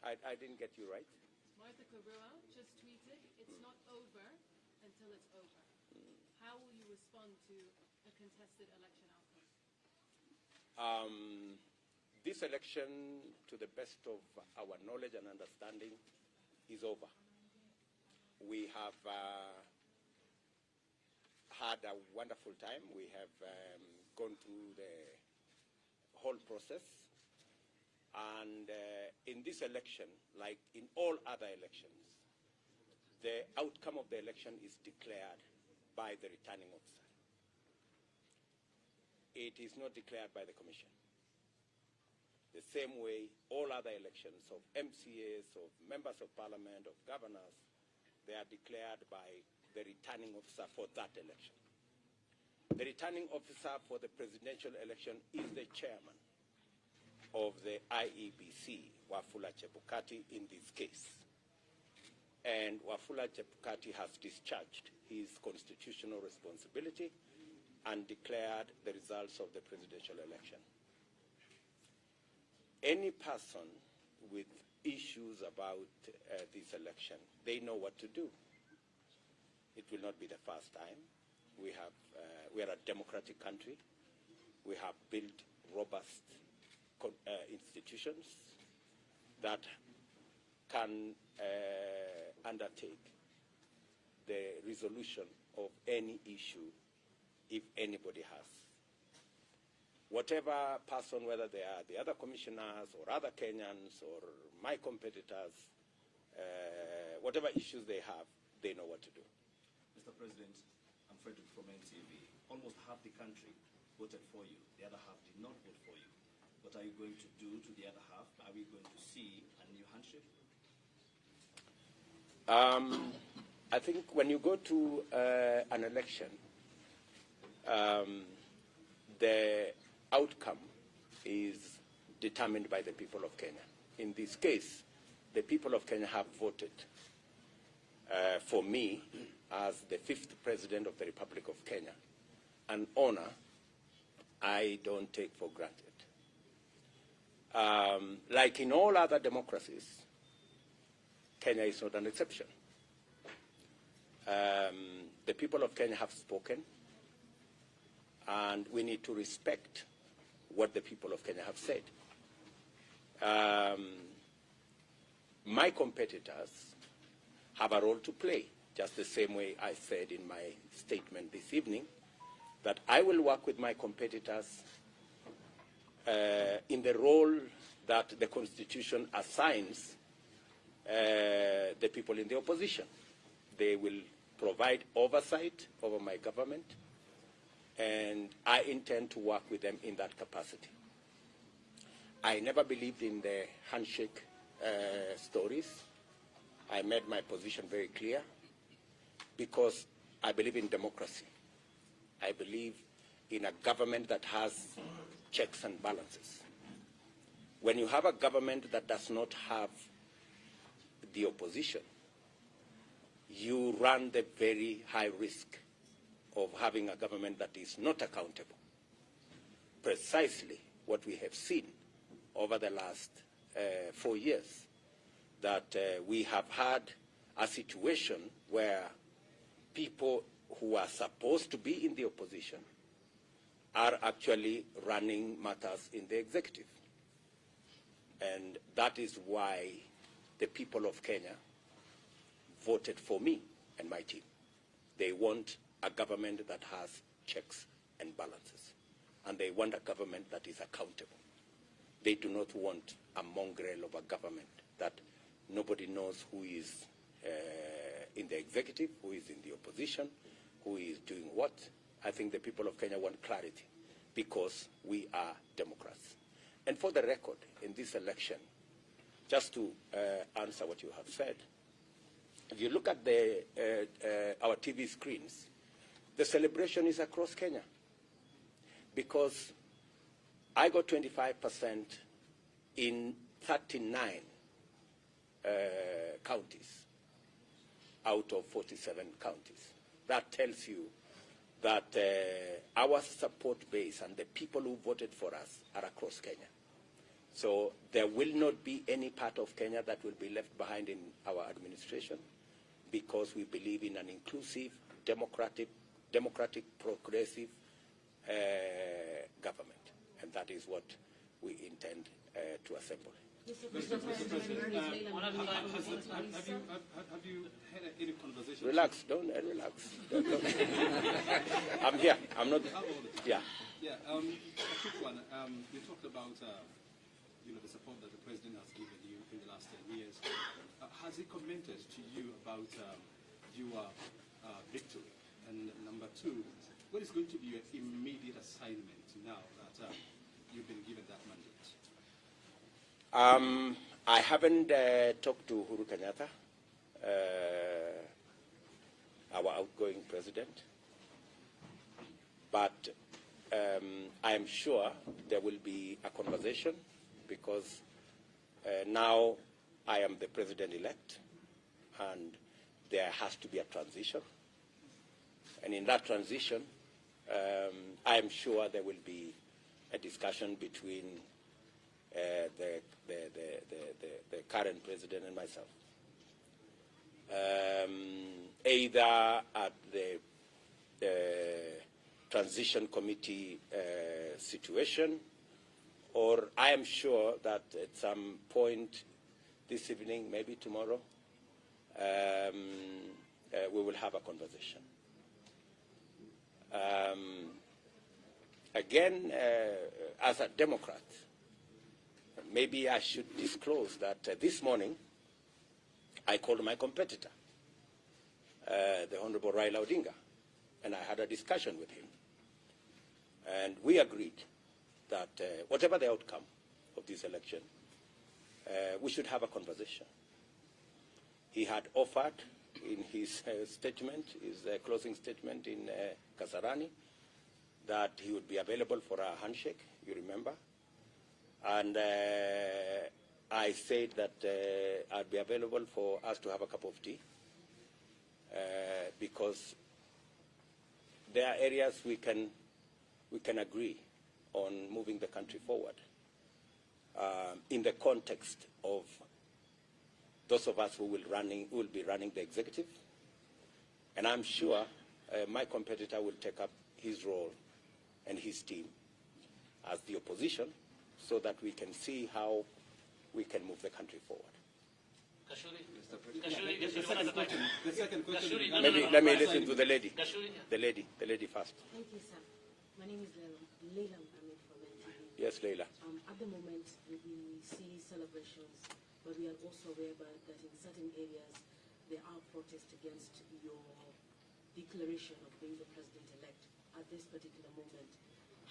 I didn't get you right. Martha Karua just tweeted, "It's not over until it's over." How will you respond to a contested election outcome? This election, to the best of our knowledge and understanding, is over. We have had a wonderful time. We have gone through the whole process. And in this election, like in all other elections, the outcome of the election is declared by the returning officer. It is not declared by the Commission. The same way all other elections of MCAs, of members of parliament, of governors, they are declared by the returning officer for that election. The returning officer for the presidential election is the chairman of the IEBC, Wafula Chebukati, in this case. And Wafula Chebukati has discharged his constitutional responsibility and declared the results of the presidential election. Any person with issues about this election, they know what to do. It will not be the first time. We are a democratic country. We have built robust institutions that can undertake the resolution of any issue if anybody has. Whatever person, whether they are the other commissioners or other Kenyans or my competitors, whatever issues they have, they know what to do. Mr. President, I'm Frederick from NTV. Almost half the country voted for you. The other half did not vote for you. What are you going to do to the other half? Are we going to see a new handshake? I think when you go to an election, the outcome is determined by the people of Kenya. In this case, the people of Kenya have voted for me as the 5th President of the Republic of Kenya, an honor I don't take for granted. Like in all other democracies, Kenya is not an exception. The people of Kenya have spoken, and we need to respect what the people of Kenya have said. My competitors have a role to play, just the same way I said in my statement this evening, that I will work with my competitors in the role that the Constitution assigns the people in the opposition. They will provide oversight over my government, and I intend to work with them in that capacity. I never believed in the handshake stories. I made my position very clear because I believe in democracy. I believe in a government that has checks and balances. When you have a government that does not have the opposition, you run the very high risk of having a government that is not accountable. Precisely what we have seen over the last 4 years, that we have had a situation where people who are supposed to be in the opposition are actually running matters in the executive. And that is why the people of Kenya voted for me and my team. They want a government that has checks and balances, and they want a government that is accountable. They do not want a mongrel of a government that nobody knows who is in the executive, who is in the opposition, who is doing what. I think the people of Kenya want clarity because we are Democrats. And for the record, in this election, just to answer what you have said, if you look at our TV screens, the celebration is across Kenya because I got 25% in 39 counties out of 47 counties. That tells you that our support base and the people who voted for us are across Kenya. So there will not be any part of Kenya that will be left behind in our administration, because we believe in an inclusive, democratic, progressive government. And that is what we intend to assemble. Mr. President, have you had any conversation? Relax, don't relax. Don't. I'm here. I'm not. Yeah. Yeah. A quick one. You talked about the support that the president has given you in the last 10 years. Has he commented to you about your victory? And number two, what is going to be your immediate assignment now that you've been given that mandate? I haven't talked to Uhuru Kenyatta, our outgoing president, but I am sure there will be a conversation, because now I am the president-elect, and there has to be a transition. And in that transition, I am sure there will be a discussion between the current president and myself, either at the transition committee situation, or I am sure that at some point this evening, maybe tomorrow, we will have a conversation. Again, as a Democrat, maybe I should disclose that this morning I called my competitor, the Honorable Raila Odinga, and I had a discussion with him. And we agreed that whatever the outcome of this election, we should have a conversation. He had offered in his statement, his closing statement in Kasarani, that he would be available for a handshake, you remember? And I said that I'd be available for us to have a cup of tea, because there are areas we can agree on moving the country forward in the context of those of us who will be running the executive. And I'm sure my competitor will take up his role and his team as the opposition, so that we can see how we can move the country forward. The second question. Let me listen to the lady. The lady first. Thank you, sir. My name is Leila Mohammed from NTV. Yes, Leila. At the moment, we see celebrations, but we are also aware that in certain areas there are protests against your declaration of being the president-elect at this particular moment.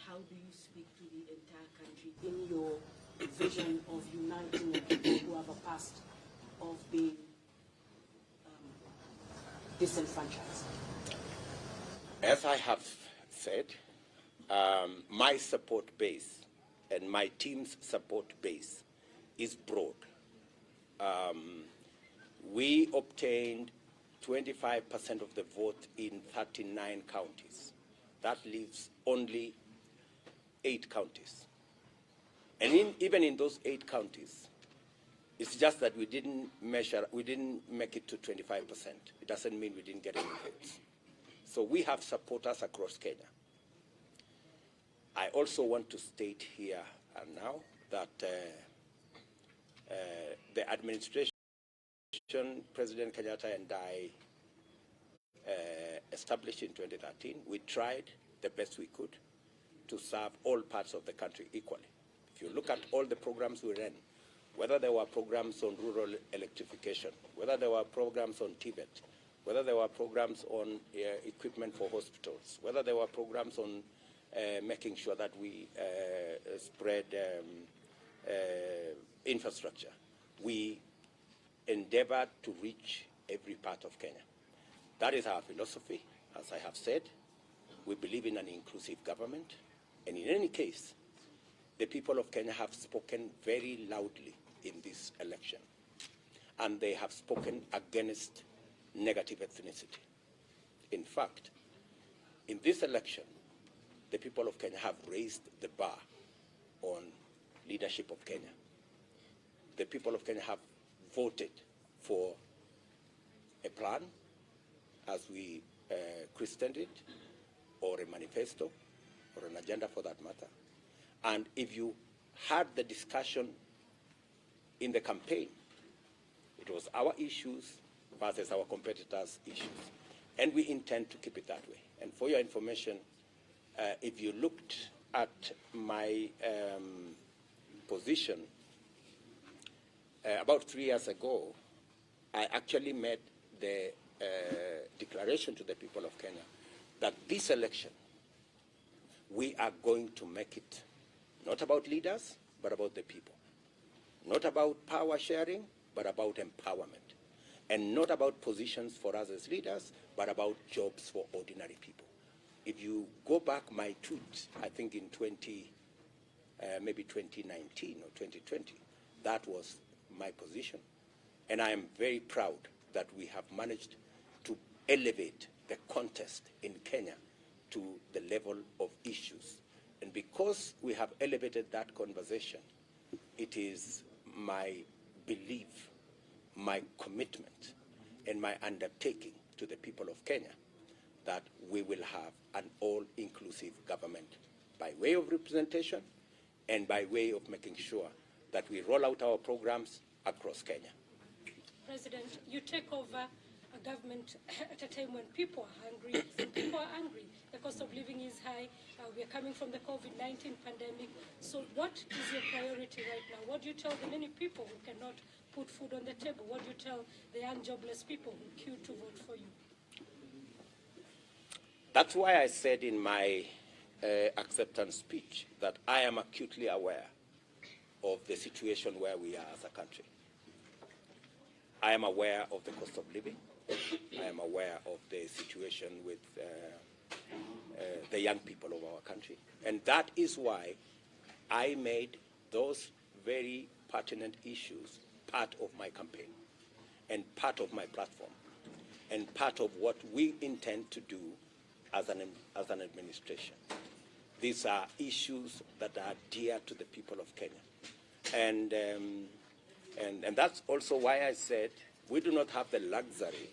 How do you speak to the entire country in your vision of uniting the people who have a past of being disenfranchised? As I have said, my support base and my team's support base is broad. We obtained 25% of the vote in 39 counties. That leaves only 8 counties. And even in those 8 counties, it's just that we didn't make it to 25%. It doesn't mean we didn't get any votes. So we have supporters across Kenya. I also want to state here and now that the administration, President Kenyatta and I established in 2013, we tried the best we could to serve all parts of the country equally. If you look at all the programs we ran, whether there were programs on rural electrification, whether there were programs on Tibet, whether there were programs on equipment for hospitals, whether there were programs on making sure that we spread infrastructure, we endeavored to reach every part of Kenya. That is our philosophy. As I have said, we believe in an inclusive government. And in any case, the people of Kenya have spoken very loudly in this election. And they have spoken against negative ethnicity. In fact, in this election, the people of Kenya have raised the bar on leadership of Kenya. The people of Kenya have voted for a plan, as we christened it, or a manifesto, or an agenda for that matter. And if you had the discussion in the campaign, it was our issues versus our competitors' issues. And we intend to keep it that way. And for your information, if you looked at my position, about 3 years ago, I actually made the declaration to the people of Kenya that this election, we are going to make it not about leaders, but about the people. Not about power sharing, but about empowerment. And not about positions for us as leaders, but about jobs for ordinary people. If you go back my tweets, I think in maybe 2019 or 2020, that was my position. And I am very proud that we have managed to elevate the contest in Kenya to the level of issues. And because we have elevated that conversation, it is my belief, my commitment, and my undertaking to the people of Kenya that we will have an all-inclusive government by way of representation and by way of making sure that we roll out our programs across Kenya. President, you take over a government at a time when people are hungry. People are angry. The cost of living is high. We are coming from the COVID-19 pandemic. So what is your priority right now? What do you tell the many people who cannot put food on the table? What do you tell the young jobless people who queue to vote for you? That's why I said in my acceptance speech that I am acutely aware of the situation where we are as a country. I am aware of the cost of living. I am aware of the situation with the young people of our country. And that is why I made those very pertinent issues part of my campaign and part of my platform and part of what we intend to do as an administration. These are issues that are dear to the people of Kenya. And that's also why I said we do not have the luxury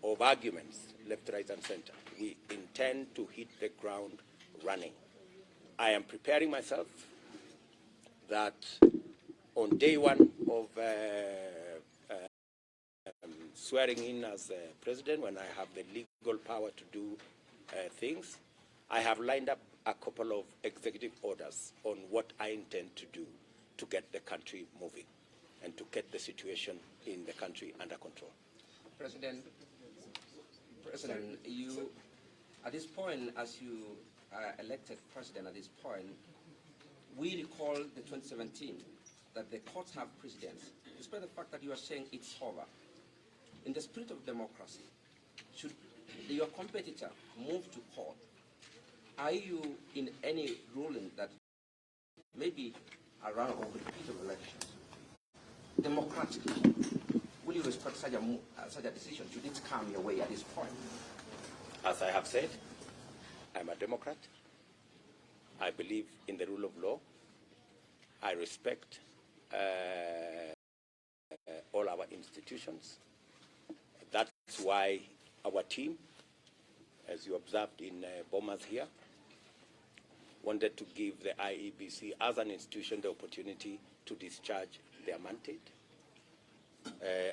of arguments left, right, and center. We intend to hit the ground running. I am preparing myself that on day one of swearing in as president, when I have the legal power to do things, I have lined up a couple of executive orders on what I intend to do to get the country moving and to get the situation in the country under control. President, you, at this point, as you are elected president at this point, we recall the 2017 that the courts have precedence, despite the fact that you are saying it's over. In the spirit of democracy, should your competitor move to court, are you in any ruling that maybe a run or repeat of elections, democratically, will you respect such a decision? Should it come your way at this point? As I have said, I'm a Democrat. I believe in the rule of law. I respect all our institutions. That's why our team, as you observed in Bomas here, wanted to give the IEBC as an institution the opportunity to discharge their mandate.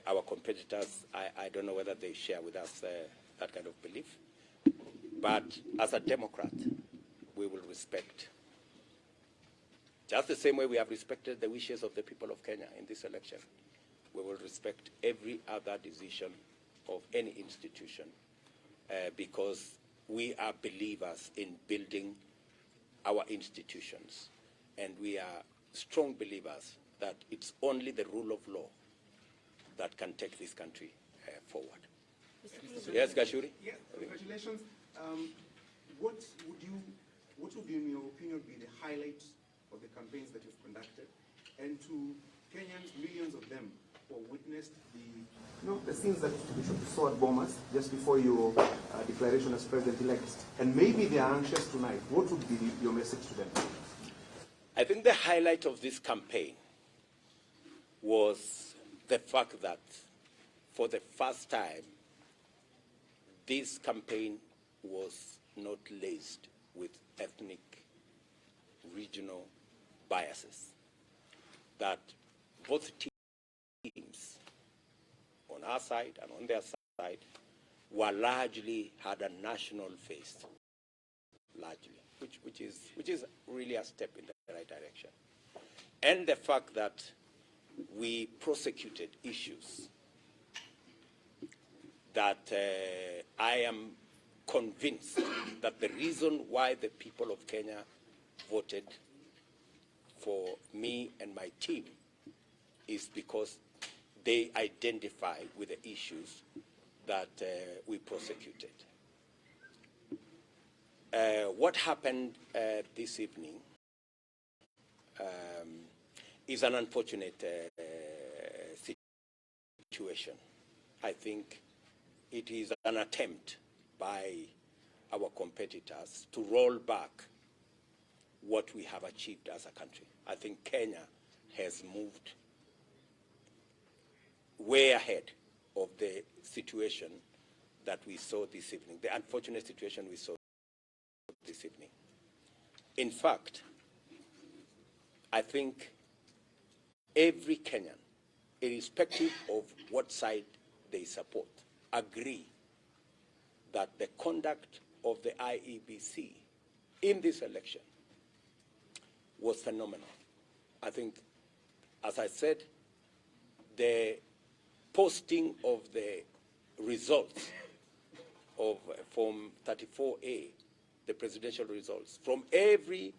Our competitors, I don't know whether they share with us that kind of belief. But as a Democrat, we will respect, just the same way we have respected the wishes of the people of Kenya in this election, we will respect every other decision of any institution because we are believers in building our institutions, and we are strong believers that it's only the rule of law that can take this country forward. Yes, Gashuri? Yeah, congratulations. What would, in your opinion, be the highlights of the campaigns that you've conducted, and to Kenyans, millions of them, who witnessed the scenes that we saw at Bomas just before your declaration as president-elect, and maybe they are anxious tonight? What would be your message to them? I think the highlight of this campaign was the fact that for the first time, this campaign was not laced with ethnic, regional biases. That both teams, on our side and on their side, were largely had a national face, largely, which is really a step in the right direction. And the fact that we prosecuted issues that I am convinced that the reason why the people of Kenya voted for me and my team is because they identify with the issues that we prosecuted. What happened this evening is an unfortunate situation. I think it is an attempt by our competitors to roll back what we have achieved as a country. I think Kenya has moved way ahead of the situation that we saw this evening, the unfortunate situation we saw this evening. In fact, I think every Kenyan, irrespective of what side they support, agree that the conduct of the IEBC in this election was phenomenal. I think, as I said, the posting of the results of from 34A, the presidential results, from every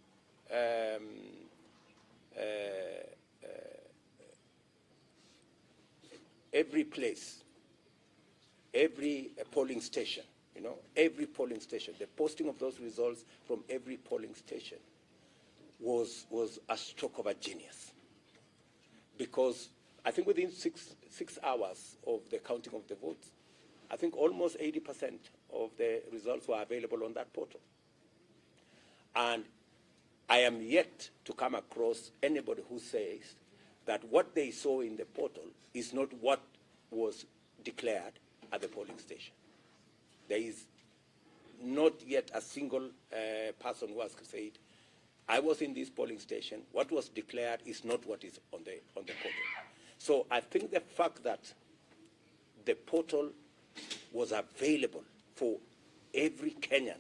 place, every polling station, every polling station, the posting of those results from every polling station was a stroke of a genius. Because I think within six hours of the counting of the votes, I think almost 80% of the results were available on that portal. And I am yet to come across anybody who says that what they saw in the portal is not what was declared at the polling station. There is not yet a single person who has said, I was in this polling station, what was declared is not what is on the portal. So I think the fact that the portal was available for every Kenyan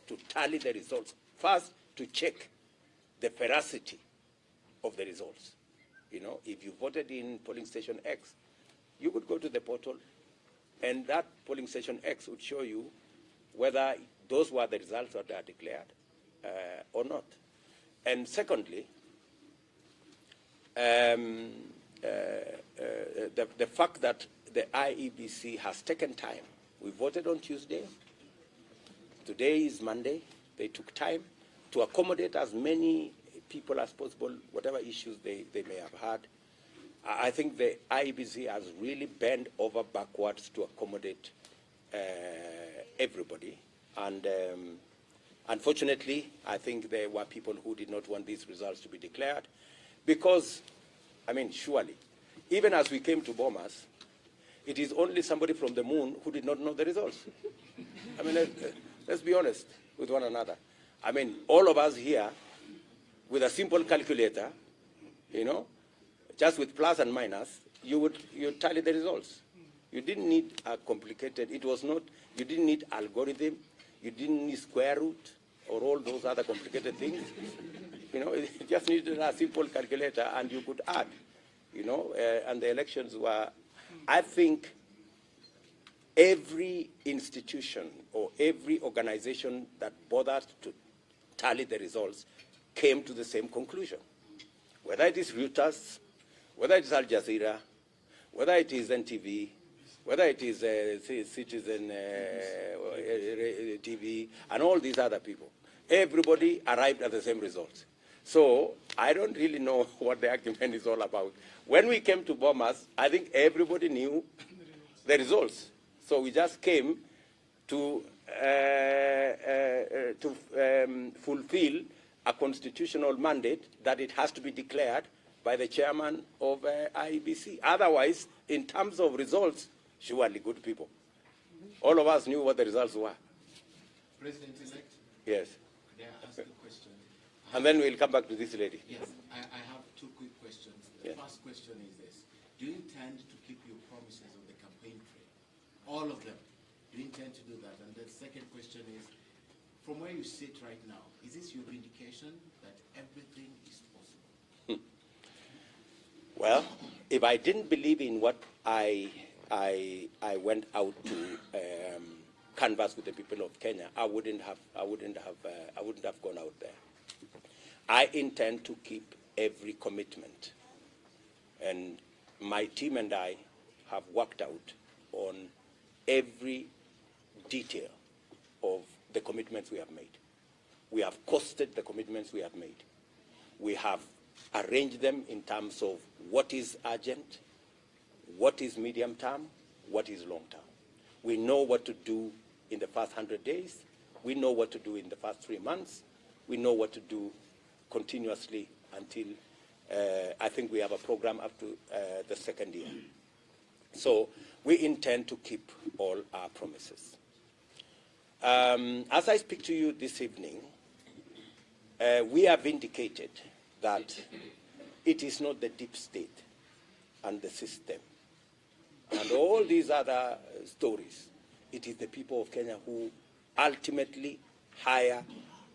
to tally the results, first to check the veracity of the results. If you voted in polling station X, you could go to the portal and that polling station X would show you whether those were the results that are declared or not. And secondly, the fact that the IEBC has taken time. We voted on Tuesday. Today is Monday. They took time to accommodate as many people as possible, whatever issues they may have had. I think the IEBC has really bent over backwards to accommodate everybody. And unfortunately, I think there were people who did not want these results to be declared because, surely, even as we came to Bomas, it is only somebody from the moon who did not know the results. Let's be honest with one another. All of us here, with a simple calculator, just with plus and minus, you tally the results. You didn't need a complicated, you didn't need algorithm, you didn't need square root or all those other complicated things. You just needed a simple calculator and you could add, and the elections were, I think every institution or every organization that bothered to tally the results came to the same conclusion. Whether it is Reuters, whether it is Al Jazeera, whether it is NTV, whether it is Citizen TV, and all these other people, everybody arrived at the same results. So I don't really know what the argument is all about. When we came to Bomas, I think everybody knew the results. So we just came to fulfill a constitutional mandate that it has to be declared by the chairman of IEBC. Otherwise, in terms of results, surely good people. All of us knew what the results were. President-elect? Yes. May I ask a question? And then we'll come back to this lady. Yes, I have two quick questions. The first question is this. Do you intend to keep your promises on the campaign trail? All of them? Do you intend to do that? And the second question is, from where you sit right now, is this your indication that everything is possible? Well, if I didn't believe in what I went out to canvass with the people of Kenya, I wouldn't have gone out there. I intend to keep every commitment, and my team and I have worked out on every detail of the commitments we have made. We have costed the commitments we have made. We have arranged them in terms of what is urgent, what is medium term, what is long term. We know what to do in the first 100 days. We know what to do in the first 3 months. We know what to do continuously until I think we have a program up to the second year. So we intend to keep all our promises. As I speak to you this evening, we have indicated that it is not the deep state and the system and all these other stories. It is the people of Kenya who ultimately hire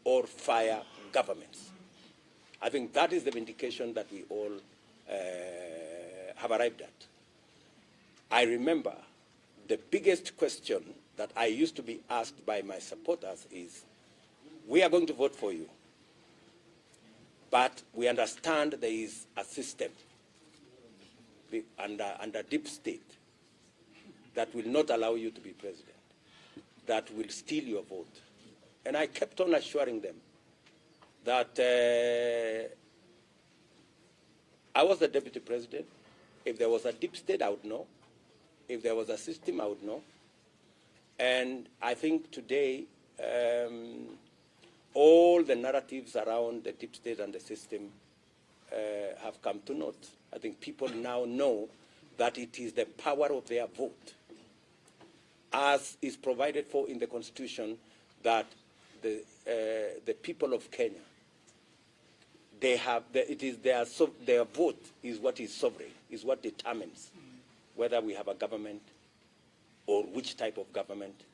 or fire governments. I think that is the vindication that we all have arrived at. I remember the biggest question that I used to be asked by my supporters is, we are going to vote for you, but we understand there is a system under deep state that will not allow you to be president, that will steal your vote. And I kept on assuring them that I was the deputy president. If there was a deep state, I would know. If there was a system, I would know. And I think today, all the narratives around the deep state and the system have come to naught. I think people now know that it is the power of their vote, as is provided for in the Constitution, that the people of Kenya, they have their vote is what is sovereign, is what determines whether we have a government or which type of government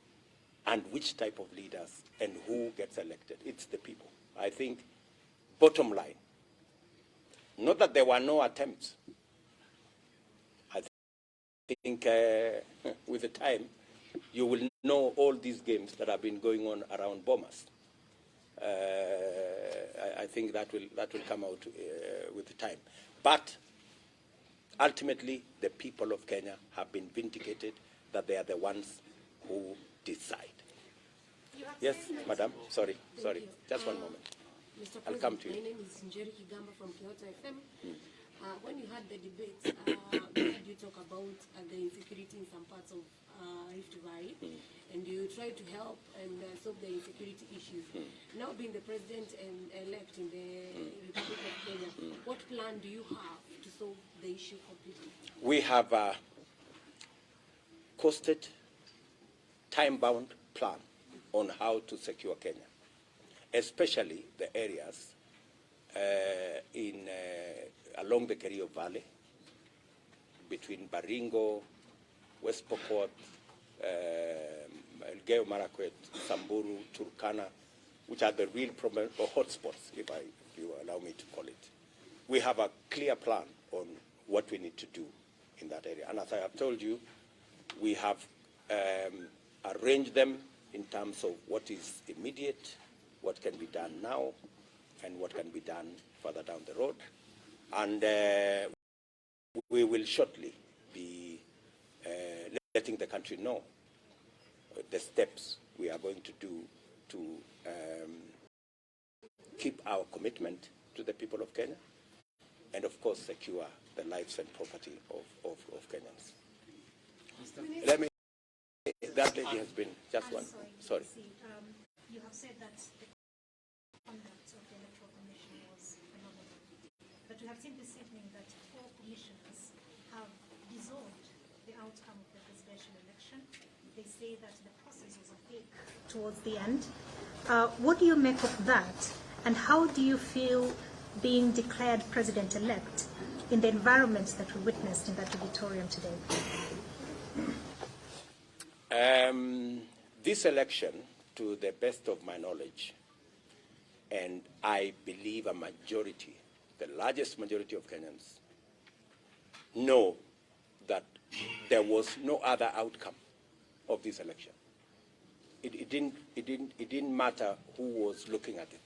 and which type of leaders and who gets elected. It's the people. I think, bottom line, not that there were no attempts. I think with the time, you will know all these games that have been going on around Bomas. I think that will come out with the time. But ultimately, the people of Kenya have been vindicated that they are the ones who decide. Yes, madam. Sorry. Just one moment. Mr. I'll come to you. My name is Njeri Kigamba from Kyoto FM. When you had the debate, you talk about the insecurity in some parts of Rift Valley, and you try to help and solve the insecurity issues. Now being the president-elect in the Republic of Kenya, what plan do you have to solve the issue completely? We have a costed, time-bound plan on how to secure Kenya, especially the areas along the Kerio Valley, between Baringo, West Pokot, Elgeyo Marakwet, Samburu, Turkana, which are the real problem or hotspots, if you allow me to call it. We have a clear plan on what we need to do in that area. And as I have told you, we have arranged them in terms of what is immediate, what can be done now, and what can be done further down the road. And we will shortly be letting the country know the steps we are going to do to keep our commitment to the people of Kenya and, of course, secure the lives and property of Kenyans. That lady has been just one. Sorry. You have said that the conduct of the Electoral we have seen this evening that 4 commissioners have dissolved the outcome of the presidential election. They say that the process was opaque towards the end. What do you make of that? And how do you feel being declared president-elect in the environment that we witnessed in that auditorium today? This election, to the best of my knowledge, and I believe a majority, the largest majority of Kenyans, know that there was no other outcome of this election. It didn't matter who was looking at it.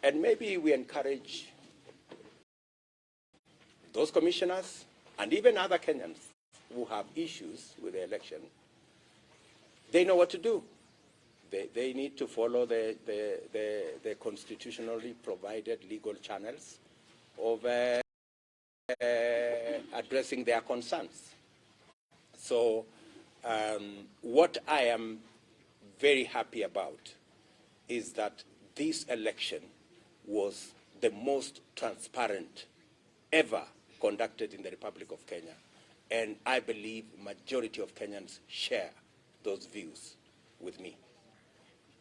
And maybe we encourage those commissioners and even other Kenyans who have issues with the election. They know what to do. They need to follow the constitutionally provided legal channels of addressing their concerns. So what I am very happy about is that this election was the most transparent ever conducted in the Republic of Kenya. And I believe majority of Kenyans share those views with me.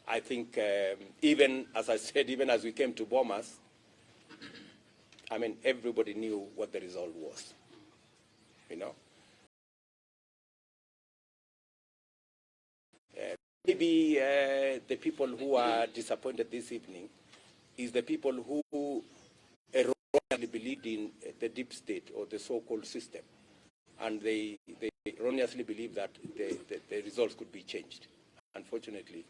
I think even, as I said, even as we came to Bomas, I mean, everybody knew what the result was, you know. Maybe the people who are disappointed this evening is the people who erroneously believed in the deep state or the so-called system. And they erroneously believe that the results could be changed. Unfortunately,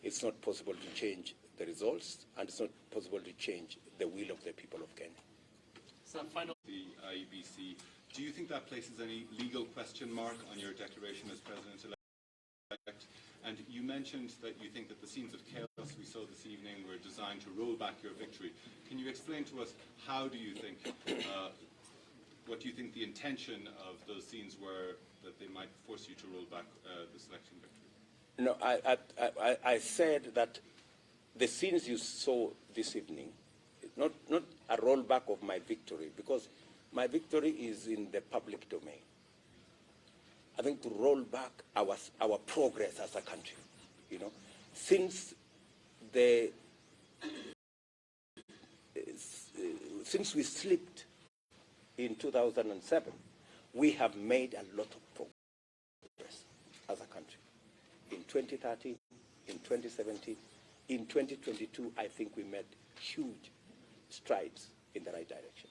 it's not possible to change the results, and it's not possible to change the will of the people of Kenya. So final, the IEBC, do you think that places any legal question mark on your declaration as president-elect? And you mentioned that you think that the scenes of chaos we saw this evening were designed to roll back your victory. Can you explain to us how do you think, what do you think the intention of those scenes were that they might force you to roll back this election victory? No, I said that the scenes you saw this evening, not a rollback of my victory, because my victory is in the public domain. I think to roll back our progress as a country, you know, since we slipped in 2007, we have made a lot of progress as a country. In 2013, in 2017, in 2022, I think we made huge strides in the right direction.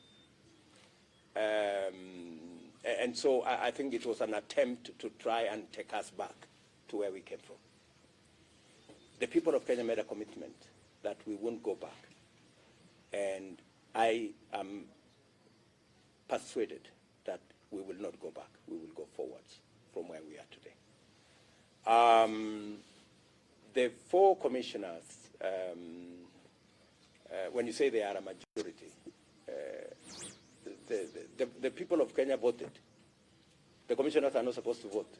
And so I think it was an attempt to try and take us back to where we came from. The people of Kenya made a commitment that we won't go back. And I am persuaded that we will not go back. We will go forwards from where we are today. The 4 commissioners, when you say they are a majority, the people of Kenya voted. The commissioners are not supposed to vote.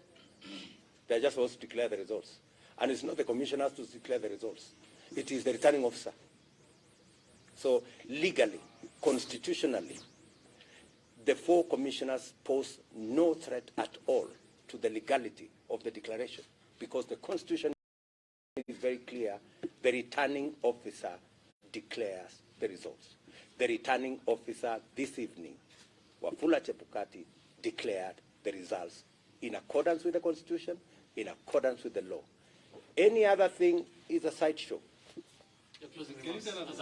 They're just supposed to declare the results. And it's not the commissioners to declare the results. It is the returning officer. So legally, constitutionally, the 4 commissioners pose no threat at all to the legality of the declaration, because the Constitution is very clear. The returning officer declares the results. The returning officer this evening, Wafula Chebukati, declared the results in accordance with the Constitution, in accordance with the law. Any other thing is a sideshow. Can you tell us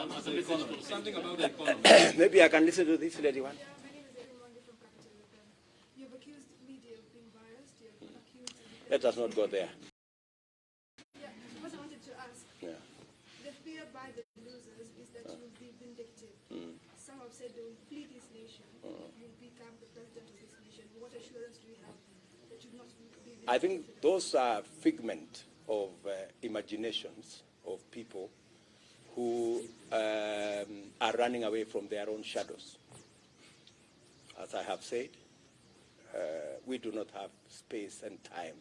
something about the economy? Maybe I can listen to this lady one. Yeah, my name is Erin from Capital FM. You've accused media of being biased. You've accused... Let us not go there. Yeah, what I wanted to ask, the fear by the losers is that you'll be vindictive. Some have said they will flee this nation. You'll become the president of this nation. What assurance do you have that you'll not be vindictive? I think those are figment of imaginations of people who are running away from their own shadows. As I have said, we do not have space and time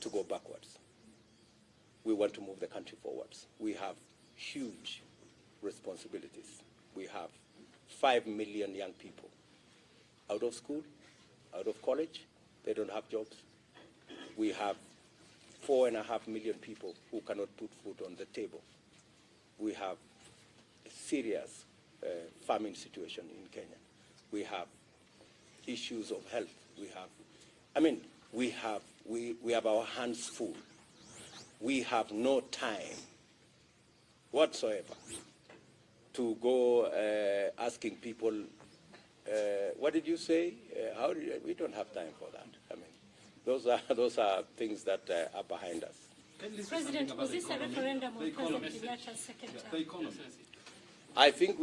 to go backwards. We want to move the country forwards. We have huge responsibilities. We have 5 million young people out of school, out of college. They don't have jobs. We have 4.5 million people who cannot put food on the table. We have a serious famine situation in Kenya. We have issues of health. We have our hands full. We have no time whatsoever to go asking people, what did you say? We don't have time for that. Those are things that are behind us. President, was this a referendum on President Kenyatta's second term? I think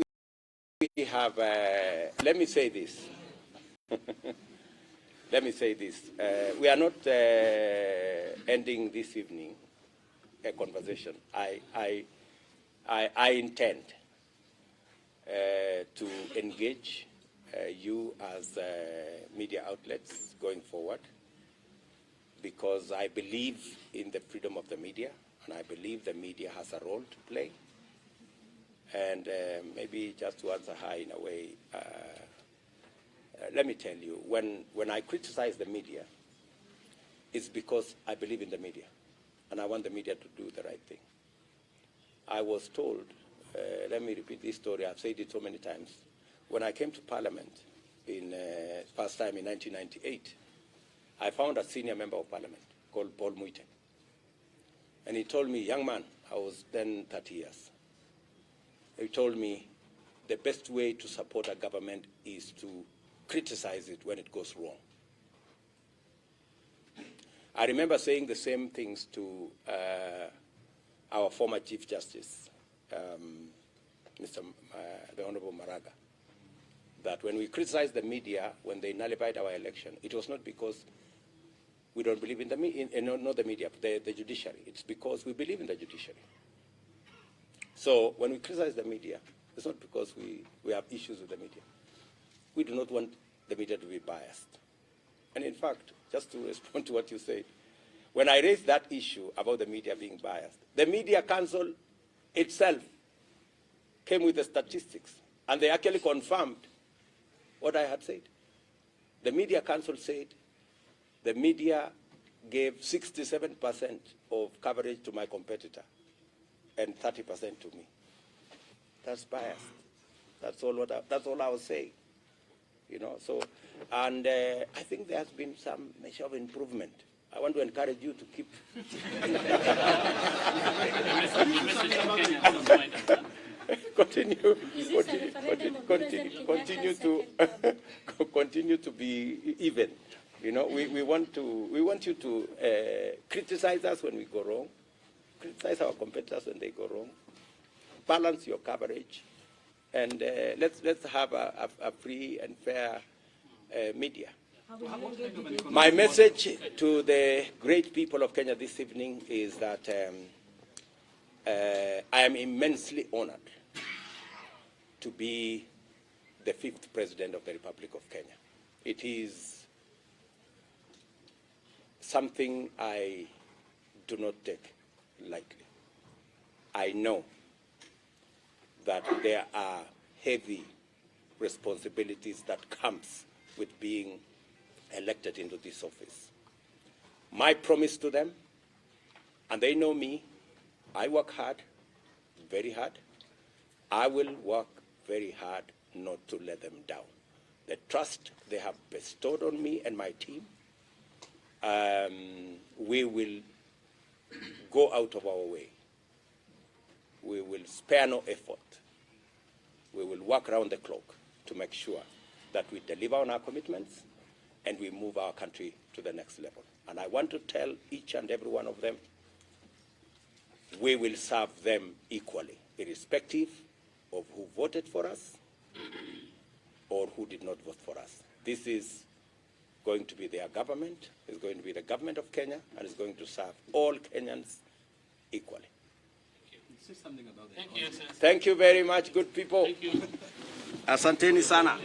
we have, let me say this. Let me say this. We are not ending this evening a conversation. I intend to engage you as media outlets going forward, because I believe in the freedom of the media, and I believe the media has a role to play. And maybe just to answer her in a way, let me tell you, when I criticize the media, it's because I believe in the media, and I want the media to do the right thing. I was told, let me repeat this story, I've said it so many times. When I came to Parliament in first time in 1998, I found a senior member of Parliament called Paul Muite. And he told me, young man, I was then 30 years. He told me the best way to support a government is to criticize it when it goes wrong. I remember saying the same things to our former Chief Justice, the Honorable Maraga, that when we criticized the media when they nullified our election, it was not because we don't believe in the media, the judiciary. It's because we believe in the judiciary. So when we criticize the media, it's not because we have issues with the media. We do not want the media to be biased. And in fact, just to respond to what you said, when I raised that issue about the media being biased, the Media Council itself came with the statistics, and they actually confirmed what I had said. The Media Council said the media gave 67% of coverage to my competitor and 30% to me. That's biased. That's all I was saying. So, and I think there has been some measure of improvement. I want to encourage you to keep. Continue to be even. We want you to criticize us when we go wrong, criticize our competitors when they go wrong, balance your coverage, and let's have a free and fair media. My message to the great people of Kenya this evening is that I am immensely honored to be the 5th President of the Republic of Kenya. It is something I do not take lightly. I know that there are heavy responsibilities that comes with being elected into this office. My promise to them, and they know me, I work hard, very hard. I will work very hard not to let them down. The trust they have bestowed on me and my team, we will go out of our way. We will spare no effort. We will work around the clock to make sure that we deliver on our commitments and we move our country to the next level. And I want to tell each and every one of them, we will serve them equally, irrespective of who voted for us or who did not vote for us. This is going to be their government, it's going to be the government of Kenya, and it's going to serve all Kenyans equally. Say something about that. Thank you very much, good people. Thank you. Asanteni sana.